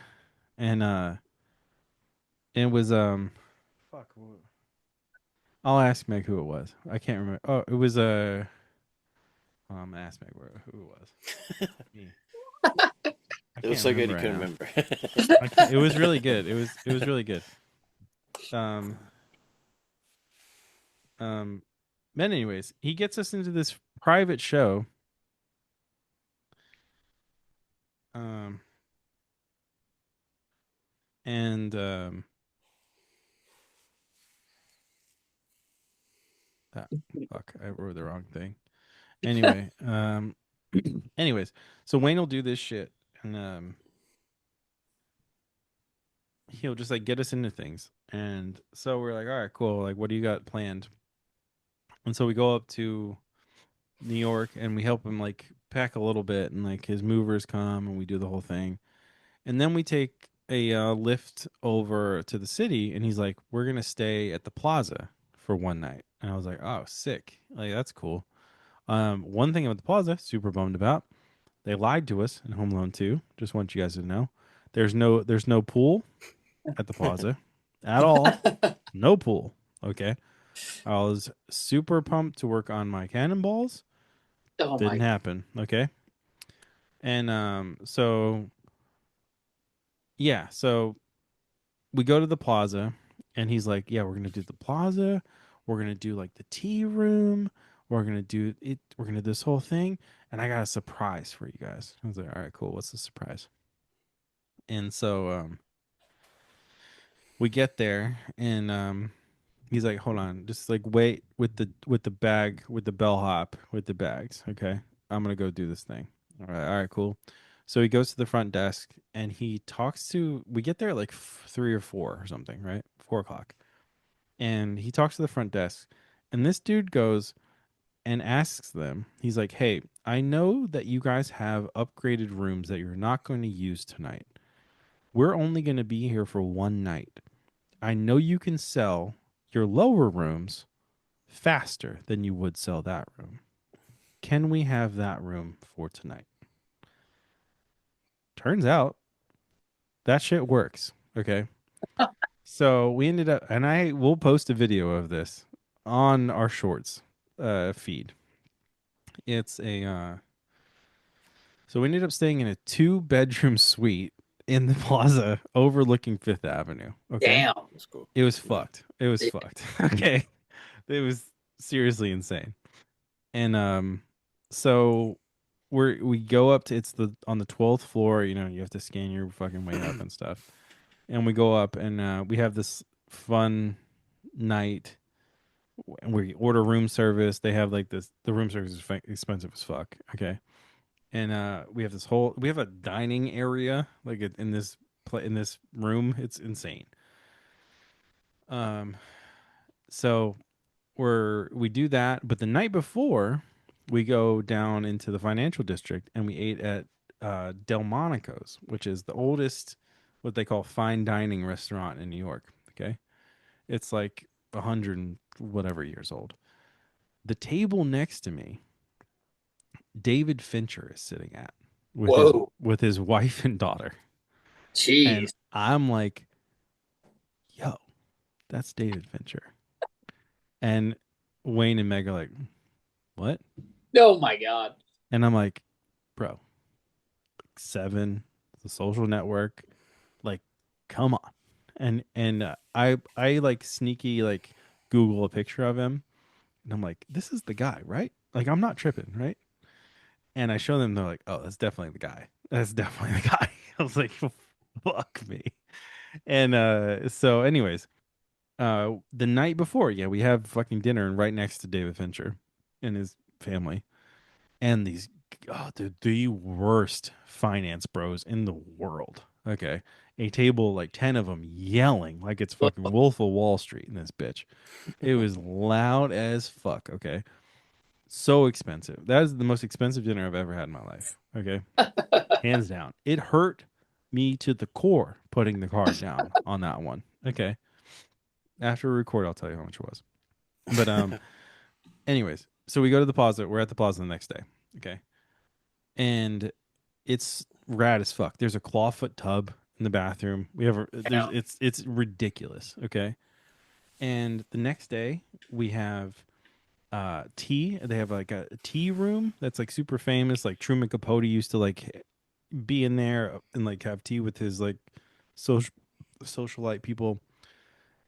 And it was fuck. I'll ask Meg who it was. I can't remember. Oh, it was ask Meg who it was. Me. I It was can't so good remember you right couldn't now. remember. I can't. It was really good. It was really good. Um um. But anyways, he gets us into this private show. Um and ah, fuck, I wrote the wrong thing. Anyway, anyways, so Wayne will do this shit and he'll just like get us into things. And so we're like, all right, cool. Like, what do you got planned? And so we go up to New York and we help him like pack a little bit and like his movers come and we do the whole thing. And then we take a lift over to the city and he's like, we're going to stay at the plaza for one night. And I was like, oh, sick. Like, that's cool. One thing about the plaza, super bummed about, they lied to us in Home Alone 2. Just want you guys to know. There's no pool at the plaza at all. No pool. Okay. I was super pumped to work on my cannonballs. Oh Didn't my! happen. Okay. And so yeah, so we go to the plaza and he's like, "Yeah, we're going to do the plaza. We're going to do like the tea room. We're going to do it. We're going to do this whole thing and I got a surprise for you guys." I was like, "All right, cool. What's the surprise?" And so we get there and he's like, "Hold on, just like wait with the bag with the bellhop with the bags, okay? I'm gonna go do this thing." All right, cool. So he goes to the front desk and he talks to. We get there at like 3 or 4 or something, right? 4 o'clock, and he talks to the front desk, and this dude goes and asks them. He's like, "Hey, I know that you guys have upgraded rooms that you're not going to use tonight. We're only going to be here for one night. I know you can sell your lower rooms faster than you would sell that room. Can we have that room for tonight?" Turns out that shit works. Okay. So we ended up, and I will post a video of this on our shorts feed. It's a, so we ended up staying in a 2 bedroom suite in the plaza overlooking Fifth Avenue. Okay. Damn. That's cool. It was Yeah. fucked. It was fucked. Okay. It was seriously insane. And so we go up to it's the on the 12th floor, you know, you have to scan your fucking way up and stuff. And we go up and we have this fun night and we order room service. They have like this the room service is expensive as fuck, okay? And we have this whole we have a dining area like in this in this room. It's insane. Um so we do that, but the night before we go down into the financial district and we ate at Delmonico's, which is the oldest what they call fine dining restaurant in New York. Okay, it's like 100 and whatever years old. The table next to me, David Fincher is sitting at Whoa. with his wife and daughter, and Jeez. I'm like, "Yo, that's David Fincher." And Wayne and Meg are like, "What?" Oh my God. And I'm like, "Bro, Seven, The Social Network, like, come on." And I like sneaky like Google a picture of him, and I'm like, "This is the guy, right? Like, I'm not tripping, right?" And I show them, they're like, "Oh, that's definitely the guy. That's definitely the guy." I was like, "Fuck me." And so, anyways, the night before, yeah, we have fucking dinner right next to David Fincher and his family, and these, oh, dude, the worst finance bros in the world. Okay, a table like 10 of them yelling like it's fucking Wolf of Wall Street in this bitch. It was loud as fuck. Okay, so expensive. That is the most expensive dinner I've ever had in my life. Okay, hands down. It hurt me to the core putting the card down on that one. Okay, after we record, I'll tell you how much it was. But anyways, so we go to the plaza. We're at the plaza the next day. Okay, and it's rad as fuck. There's a clawfoot tub in the bathroom. We have a there's Yeah. it's ridiculous. Okay, and the next day we have tea. They have like a tea room that's like super famous. Like Truman Capote used to like be in there and like have tea with his like social socialite people.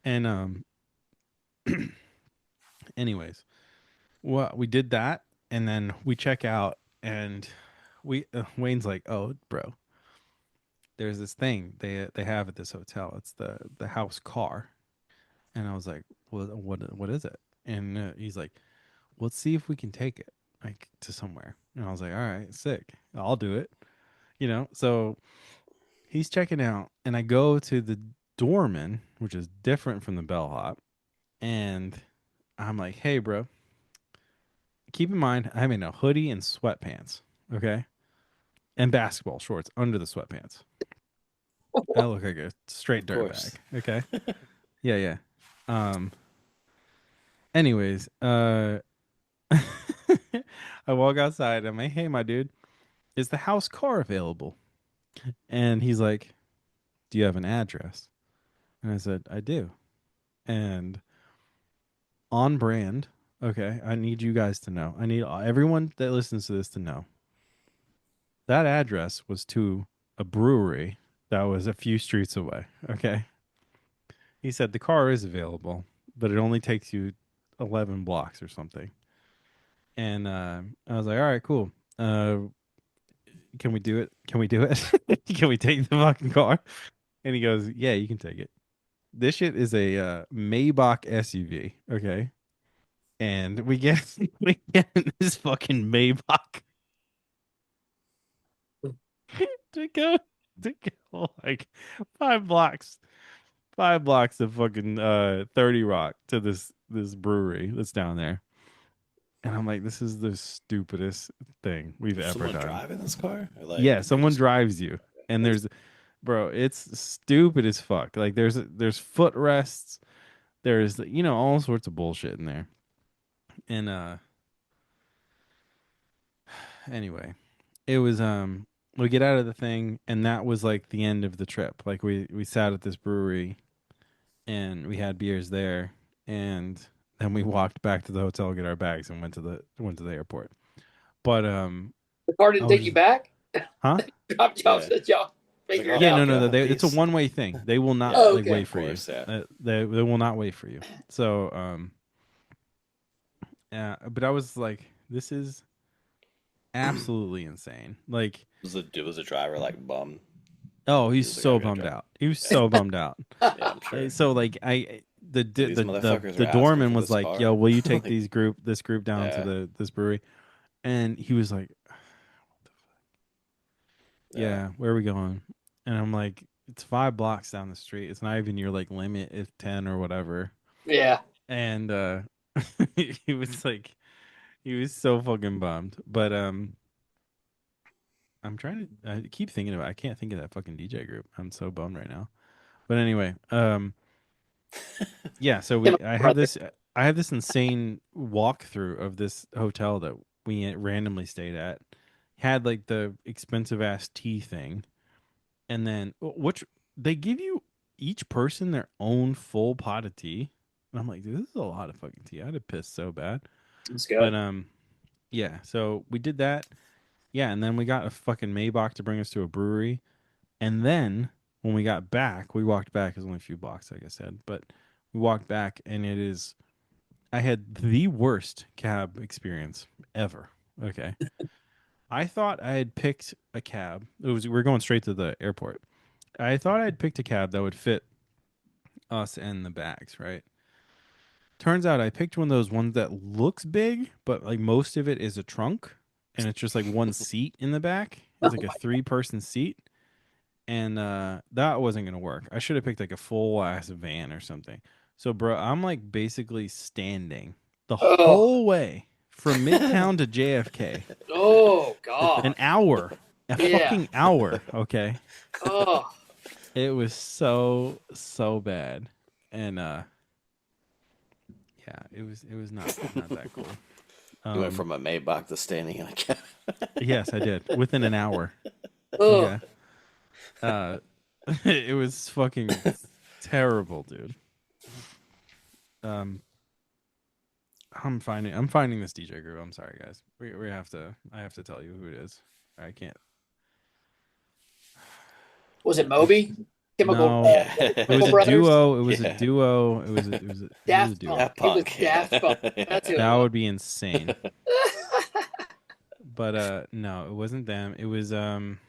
And anyways, well, we did that, and then we check out, and we Wayne's like, "Oh, bro, there's this thing they have at this hotel. It's the house car." And I was like, what is it?" And he's like, "Let's see if we can take it like to somewhere." And I was like, "All right, sick. I'll do it." So he's checking out, and I go to the doorman, which is different from the bellhop, and I'm like, "Hey, bro, keep in mind I'm in a hoodie and sweatpants, okay, and basketball shorts under the sweatpants. I look like a straight Of dirtbag, course. okay? Yeah, yeah. Um. Anyways, I walk outside. I'm like, "Hey, my dude, is the house car available?" And he's like, "Do you have an address?" And I said, "I do." And on brand. Okay, I need you guys to know. I need everyone that listens to this to know that address was to a brewery that was a few streets away. Okay. He said the car is available, but it only takes you 11 blocks or something. And I was like, all right, cool. Can we do it? Can we do it? Can we take the fucking car? And he goes, yeah, you can take it. This shit is a Maybach SUV. Okay. And we get in this fucking Maybach to go to go like 5 blocks, 5 blocks of fucking 30 Rock to this brewery that's down there. And I'm like, this is the stupidest thing we've Was ever someone done. driving this car? Or like Yeah, they someone just drives you, and there's, bro, it's stupid as fuck. Like there's footrests, there's all sorts of bullshit in there. And anyway, it was we get out of the thing, and that was like the end of the trip. Like we sat at this brewery, and we had beers there, and then we walked back to the hotel, get our bags, and went to the airport. But The car I didn't was take you just, back. huh? Y'all, yeah. y'all It's like, figure all it Yeah, right, no, out. no, no. go. It's a Peace. one way thing. They will not Yeah, Oh, like okay. wait of for you. course, yeah. They will not wait for you. So but I was like, this is absolutely insane. Like, Was the driver like bummed? oh, He he's was like, "Oh, I so gotta bummed drive." out. He was Yeah, so bummed out. yeah, I'm sure. So like the So the these the the, motherfuckers are the asking doorman for was this like, "Yo, car. will you take Like, this group down to yeah, this brewery?" And he was like, yeah. "Yeah, where are we going?" And I'm like, "It's 5 blocks down the street. It's not even your like limit. It's 10 or whatever." yeah. And he was like, he was so fucking bummed. But I'm trying to. I keep thinking about. I can't think of that fucking DJ group. I'm so bummed right now. But anyway, yeah. So Him, I have brother. this. I have this insane walkthrough of this hotel that we randomly stayed at. Had like the expensive ass tea thing, and then which they give you each person their own full pot of tea. And I'm like, dude, this is a lot of fucking tea. I'd have pissed so bad. That's But good. yeah. So we did that. Yeah, and then we got a fucking Maybach to bring us to a brewery. And then when we got back, we walked back. It was only a few blocks, like I said, but we walked back, and it is. I had the worst cab experience ever. Okay, I thought I had picked a cab. We are going straight to the airport. I thought I had picked a cab that would fit us and the bags. Right. Turns out I picked one of those ones that looks big, but like most of it is a trunk, and it's just like one seat in the back. It's Oh like a my, 3-person seat, and that wasn't gonna work. I should have picked like a full ass van or something. So, bro, I'm like basically standing the Oh, whole way from Midtown to JFK, oh an God. hour, a Yeah. fucking hour. Okay, Oh, it was so bad, and yeah, it was not that cool. You went Um, from a Maybach to standing in a cab. yes, I did within an hour. oh. Okay, uh, it was fucking terrible, dude. Um, I'm finding this DJ group. I'm sorry, guys. We have to. I have to tell you who it is. I can't. Was it It's Moby? Chemical, no. Yeah. It was Chemical a Brothers? duo. It was a Yeah. duo. It was a Daft duo. Punk. Daft It was Punk. Daft Punk. Yeah. That's who it That was. would be insane. But no, it wasn't them. It was God damn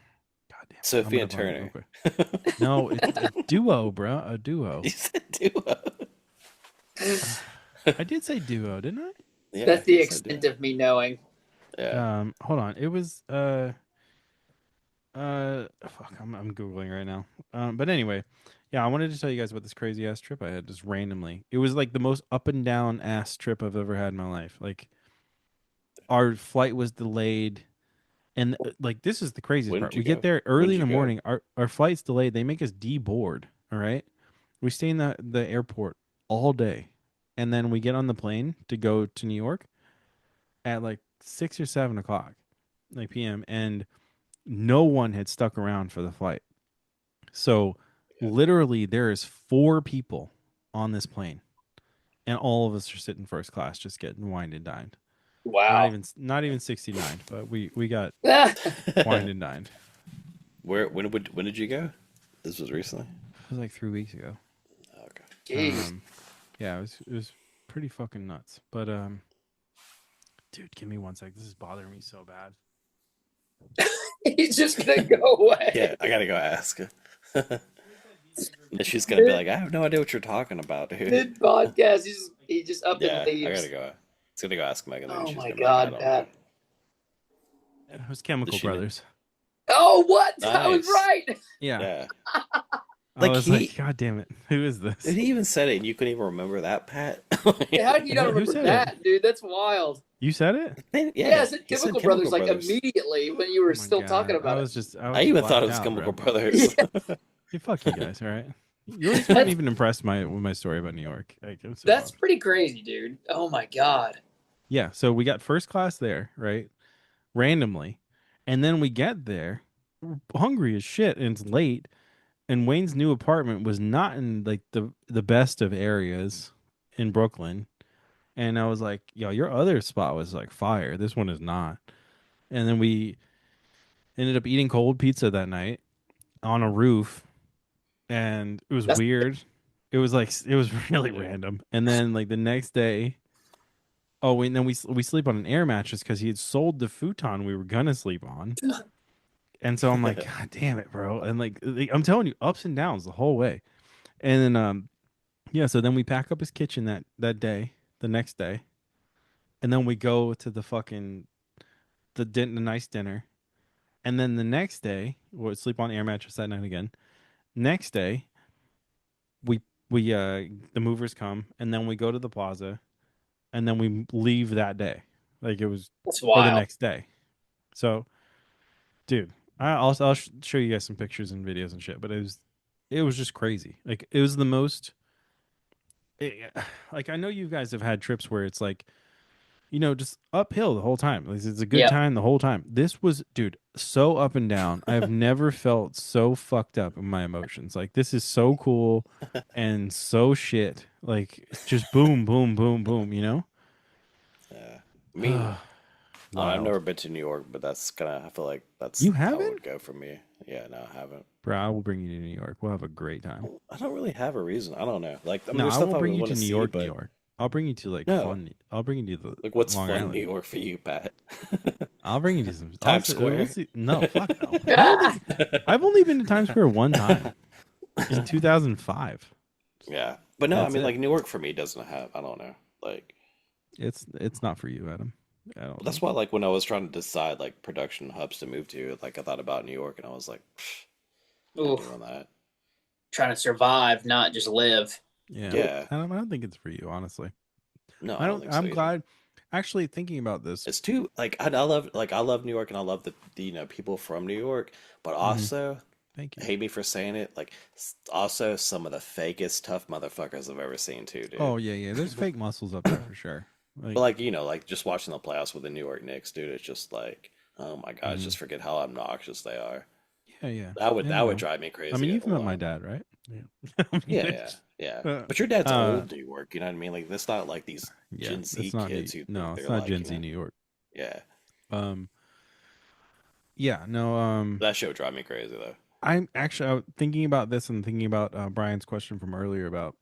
it. I'm Sophie gonna and find it real Turner. quick. No, it's a duo, bro. A duo. You said duo. I did say duo, didn't Yeah, That's the you said duo. extent of me knowing. I? Yeah. Hold on. It was fuck. I'm googling right now. But anyway, yeah, I wanted to tell you guys about this crazy ass trip I had just randomly. It was like the most up and down ass trip I've ever had in my life. Like our flight was delayed. And like this is the craziest When did part. you We get go? there When early did in you the go? morning. Our flight's delayed. They make us deboard. All right. We stay in the airport all day, and then we get on the plane to go to New York at like 6 or 7 o'clock, like p.m. And no one had stuck around for the flight. So Yeah. literally, there is 4 people on this plane, and all of us are sitting first class, just getting wined and dined. Not Wow. even not even 69, but we got wined and dined. When did you go? This was recently. It was like 3 weeks ago. Okay. Jeez. Yeah, it was pretty fucking nuts. But dude, give me one sec. This is bothering me so bad. He's just gonna go away. Yeah, I gotta go ask. And she's gonna be like, I have no idea what you're talking about, dude. Mid podcast, he just up Yeah, and I leaves. gotta go. It's gonna go ask Megan, and Oh she's my gonna be like, I God, don't know. Pat. It was Chemical she know? Brothers. Oh, what? I was Nice. right. Yeah. Yeah. I Like, was he- like, God damn it. Who is this? Did he even said it and you couldn't even remember that, Pat? How do you not Who remember said that, dude? That's wild. You said it? Yeah, I said he Chemical Brothers like Brothers. immediately when you were Oh my still God. talking about I it. was just I even thought it was blacked out, Chemical bro. Brothers. Hey, fuck you guys, all right? You always weren't even impressed with my story about New York. Like, I'm so That's bummed. pretty crazy, dude. Oh my God. Yeah, so we got first class there, right? Randomly. And then we get there hungry as shit and it's late. And Wayne's new apartment was not in like the best of areas in Brooklyn. And I was like, yo, your other spot was like fire. This one is not. And then we ended up eating cold pizza that night on a roof. And it was That's weird. It was like, it was really Yeah. random. And then like the next day, and then we sleep on an air mattress because he had sold the futon we were going to sleep on. And so I'm like, God damn it, bro. And like, I'm telling you, ups and downs the whole way. And then, yeah, so then we pack up his kitchen that day, the next day, and then we go to the fucking the nice dinner, and then the next day we'll sleep on air mattress that night again. Next day, we the movers come, and then we go to the plaza, and then we leave that day, like it was or the wild. next day. So, dude, I'll show you guys some pictures and videos and shit, but it was just crazy. Like it was the most. Like I know you guys have had trips where it's like, just uphill the whole time. Like, it's a good Yep. time the whole time. This was, dude, so up and down. I have never felt so fucked up in my emotions. Like this is so cool and so shit. Like it's just boom, boom, boom, boom. Yeah. Me, I've Wild. never been to New York, but that's kind of, I feel like that's You how it haven't? would go for me. Yeah, no, I haven't. Bro, I will bring you to New York. We'll have a great time. I don't really have a reason. I don't know. Like, I mean, No, there's I stuff won't I bring would you want to to New see, York, New but York. I'll bring you to like no. fun. I'll bring you to the Like, what's Long fun in Island. New York for you, Pat? I'll bring you to some Times Square? We'll see. No, fuck no. I've only been to Times Square one time in 2005. Yeah, but no, I That's mean, it. like New York for me doesn't have. I don't know. Like, It's not for you, Adam. I don't that's think. why, like, when I was trying to decide like production hubs to move to, like, I thought about New York, and I was like, not Oof. doing that. Trying to survive, not just live. Yeah, Yeah, I don't think it's for you, honestly. no, I I don't don't. think so I'm either. glad. Actually, thinking about this. It's too like I love New York and I love the people from New York, but Hmm. also Thank you. hate me for saying it, like also some of the fakest tough motherfuckers I've ever seen too, Oh dude. yeah, yeah. There's fake muscles up there for sure. But Like, like like just watching the playoffs with the New York Knicks, dude, it's just like, oh my gosh, mhm. just forget how obnoxious they are. Yeah, yeah, That yeah. I would know. drive me I mean, crazy you've met my alone. dad, right? Yeah. I mean, Yeah, yeah, it's, yeah. uh, But your dad's uh, old New York, you know what I mean? Like that's not like these yeah. Gen Z It's not kids New. who think No, it's they're not like, Gen Z New York. yeah. Um. Yeah. No. That show would drive me crazy though. I'm actually thinking about this and thinking about Brian's question from earlier about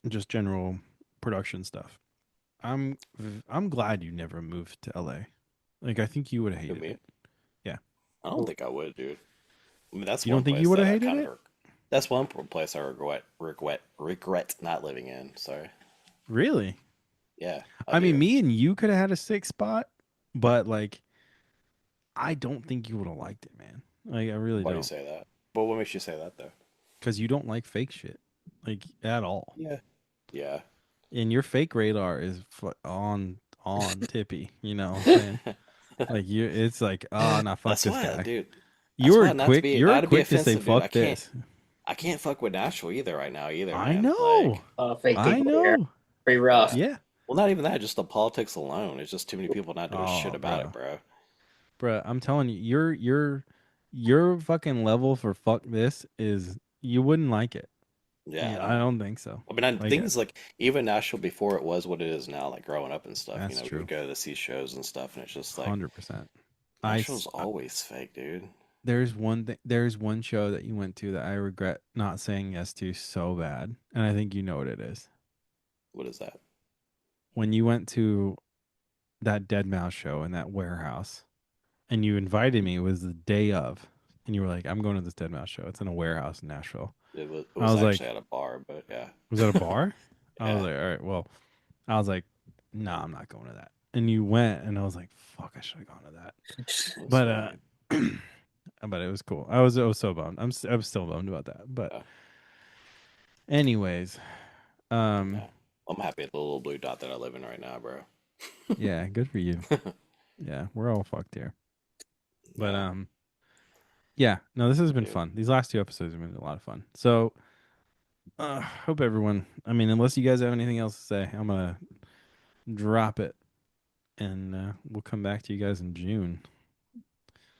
just general production stuff. I'm glad you never moved to LA. Like, I think you would have Who hated me? it. Yeah. I don't think I would, dude. I mean, that's You don't one think you place would that have I hated kind of it? that's one place I regret not living in. Sorry. Really? Yeah, I I mean, do. me and you could have had a six spot, but like, I don't think you would have liked it, man. Like, I really Why do you don't, say that? But what makes you say that though? because you don't like fake shit, like at all. Yeah. Yeah. And your fake radar is on tippy. You know what I'm saying? Like you, it's like, oh, nah, fuck That's this why, guy. dude. That's You're why quick. not You're to be quick to say offensive, dude. fuck this. I can't fuck with Nashville either right now either, I man. know. Like, Fake I people here. know. Pretty rough. yeah. Yeah. Well, not even that, just the politics alone. It's just too many people not doing shit Oh, about it, bro. bro. Bro, I'm telling you, your fucking level for fuck this is you wouldn't like it. Yeah, I Yeah, I know. don't think so. I mean, I Like, think it's like even Nashville before it was what it is now, like growing up and stuff, that's we true. would go to see shows and stuff, and it's just like 100%. Nashville's always fake, dude. There's one thing. There's one show that you went to that I regret not saying yes to so bad, and I think you know what it is. What is that? When you went to that Dead Mouse show in that warehouse, and you invited me, it was the day of, and you were like, "I'm going to this Dead Mouse show. It's in a warehouse in Nashville." It I was was actually like, at a bar, but yeah, "Was that a bar?" I was yeah, like, "All right, well." I was like, "No, I'm not going to that." And you went, and I was like, "Fuck, I should have gone to that." that's But funny. but it was cool. I was so bummed. I'm still bummed about that. But Yeah, anyways, um, yeah. I'm happy at the little blue dot that I live in right now, bro. yeah, good for you. Yeah, we're all fucked here. But Yeah, yeah, no, this has been dude. fun. These last two episodes have been a lot of fun. So, hope everyone. I mean, unless you guys have anything else to say, I'm gonna drop it, and we'll come back to you guys in June.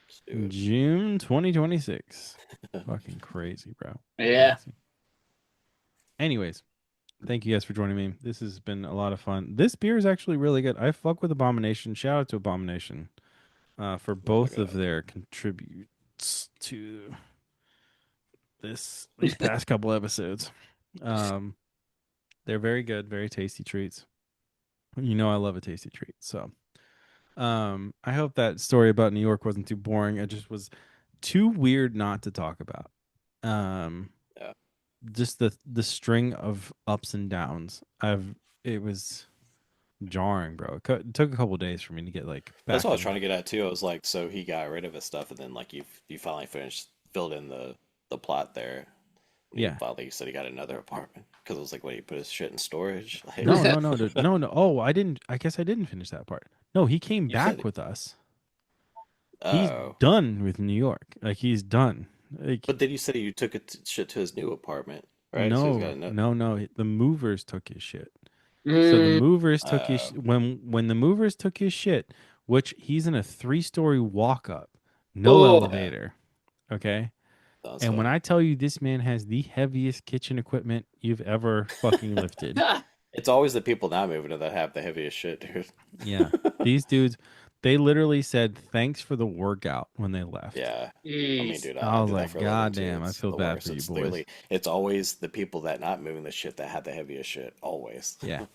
Let's do June 2026. it. Fucking crazy, bro. Yeah. Crazy. Anyways, thank you guys for joining me. This has been a lot of fun. This beer is actually really good. I fuck with Abomination. Shout out to Abomination for I'll check both it of out. their contributes to these past couple episodes. Um, they're very good, very tasty treats. You know I love a tasty treat. So I hope that story about New York wasn't too boring. It just was too weird not to talk about. Um, Yeah, just the string of ups and downs. It was jarring, bro. It took a couple days for me to get like that's what back I was in. trying to get at too. I was like, so he got rid of his stuff, and then like you finally finished filled in the plot there. When he Yeah. finally said he got another apartment because it was like when he put his shit in storage. Like, No, no, no, no, no, no. Oh, I didn't. I guess I didn't finish that part. No, he came you said, back with us. He's oh, done with New York. Like he's done. Like but then you said you took it shit to his new apartment, right? So he's got no, another. no, no. The movers took his shit. So the Mm, movers took his Oh, when the movers took his shit, which he's in a 3-story walk up, no oh, yeah, elevator. Okay. sounds And when tough. I tell you this man has the heaviest kitchen equipment you've ever fucking lifted. It's always the people not moving to that have the heaviest shit, dude. Yeah. These dudes, they literally said thanks for the workout when they left. Yeah. I mean, jeez. dude, I I was do that like, for a living God too. damn, I It's feel the bad worst. for you It's boys. literally, it's always the people that not moving the shit that have the heaviest shit. Always. Yeah.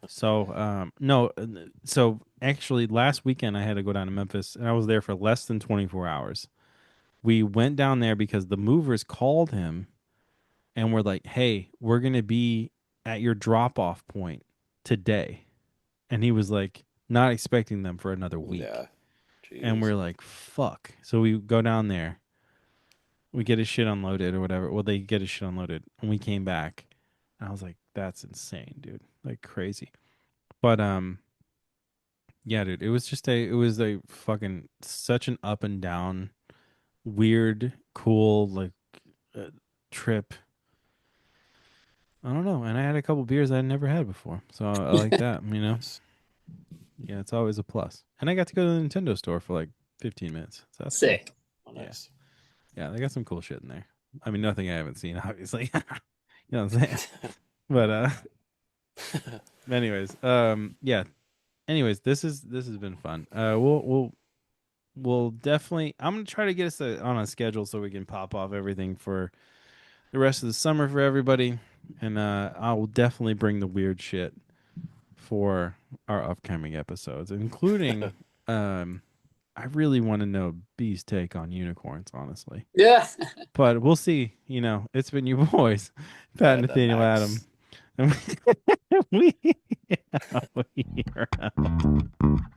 So, no, so actually last weekend I had to go down to Memphis and I was there for less than 24 hours. We went down there because the movers called him and were like, hey, we're going to be at your drop off point today. And he was like, not expecting them for another week. Yeah. And Jesus. we're like, fuck. So we go down there we get his shit unloaded or whatever. Well, they get his shit unloaded, and we came back. And I was like, "That's insane, dude! Like crazy." But yeah, dude, it was a fucking such an up and down, weird, cool like uh, trip. I don't know, and I had a couple beers I'd never had before, so I like that. You know, Nice. yeah, it's always a plus. And I got to go to the Nintendo store for like 15 minutes, so that's cool. Sick. Oh, Yeah, nice. yeah, they got some cool shit in there. I mean, nothing I haven't seen, obviously. You know what I'm saying? But anyways, yeah. Anyways, this has been fun. We'll definitely. I'm gonna try to get us on a schedule so we can pop off everything for the rest of the summer for everybody, and I will definitely bring the weird shit for our upcoming episodes, including I really want to know B's take on unicorns, honestly. Yeah. But we'll see. You know, it's been your boys, Pat and Right, Nathaniel Adam. Max. And we, we are out.